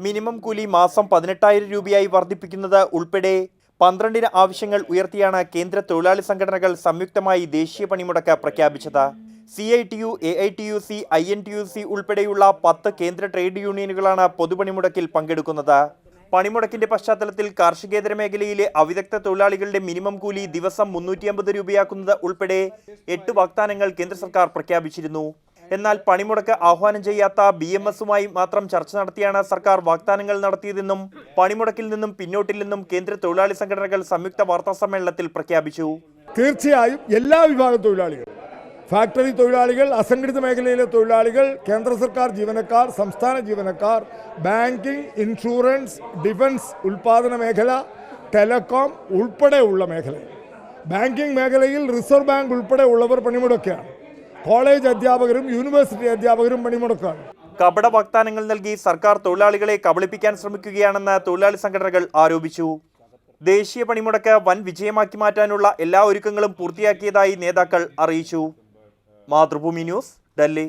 Minimum കൂലി മാസം 18,000 രൂപയായി വർദ്ധിപ്പിക്കുന്നത് ഉൾപ്പെടെ 12 ആവശ്യങ്ങൾ ഉയർത്തിയാണ് കേന്ദ്ര തൊഴിലാളി സംഘടനകൾ സംയുക്തമായി ദേശീയ പണിമുടക്ക് പ്രഖ്യാപിച്ചത്. CITU, AITUC, INTUC ഉൾപ്പെടെയുള്ള 10 കേന്ദ്ര ട്രേഡ് യൂണിയനുകളാണ് പൊതുപണിമുടക്കിൽ പങ്കെടുക്കുന്നത്. പണിമുടക്കിന്റെ പശ്ചാത്തലത്തിൽ കാർഷികേതര മേഖലയിലെ അവിദഗ്ധ തൊഴിലാളികളുടെ മിനിമം കൂലി ദിവസം 350 രൂപയാക്കുന്നത് ഉൾപ്പെടെ 8 വാഗ്ദാനങ്ങൾ കേന്ദ്ര സർക്കാർ പ്രഖ്യാപിച്ചിരുന്നു. എന്നാൽ പണിമുടക്ക് ആഹ്വാനം ചെയ്യാത്ത BMS-മായി മാത്രം ചർച്ച നടത്തിയാണ് സർക്കാർ വാഗ്ദാനങ്ങൾ നടത്തിയതെന്നും പണിമുടക്കിൽ നിന്നും പിന്നോട്ടില്ലെന്നും കേന്ദ്ര തൊഴിലാളി സംഘടനകൾ സംയുക്ത വാർത്താ സമ്മേളനത്തിൽ പ്രഖ്യാപിച്ചു. തീർച്ചയായും എല്ലാ വിഭാഗം തൊഴിലാളികൾ, ഫാക്ടറി തൊഴിലാളികൾ, അസംഘടിത മേഖലയിലെ തൊഴിലാളികൾ, കേന്ദ്ര സർക്കാർ ജീവനക്കാർ, സംസ്ഥാന ജീവനക്കാർ, ബാങ്കിംഗ്, ഇൻഷുറൻസ്, ഡിഫൻസ്, ഉൽപാദന മേഖല, ടെലികോം ഉൾപ്പെടെയുള്ള മേഖല, ബാങ്കിംഗ് മേഖലയിൽ റിസർവ് ബാങ്ക് ഉൾപ്പെടെ ഉള്ളവർ പണിമുടക്കുകയാണ്. കോളേജ് അധ്യാപകരും യൂണിവേഴ്സിറ്റി അധ്യാപകരും പണിമുടക്കാണ്. കപട വാഗ്ദാനങ്ങൾ നൽകി സർക്കാർ തൊഴിലാളികളെ കബളിപ്പിക്കാൻ ശ്രമിക്കുകയാണെന്ന് തൊഴിലാളി സംഘടനകൾ ആരോപിച്ചു. ദേശീയ പണിമുടക്ക് വൻ വിജയമാക്കി മാറ്റാനുള്ള എല്ലാ ഒരുക്കങ്ങളും പൂർത്തിയാക്കിയതായി നേതാക്കൾ അറിയിച്ചു. മാതൃഭൂമി ന്യൂസ്, ഡൽഹി.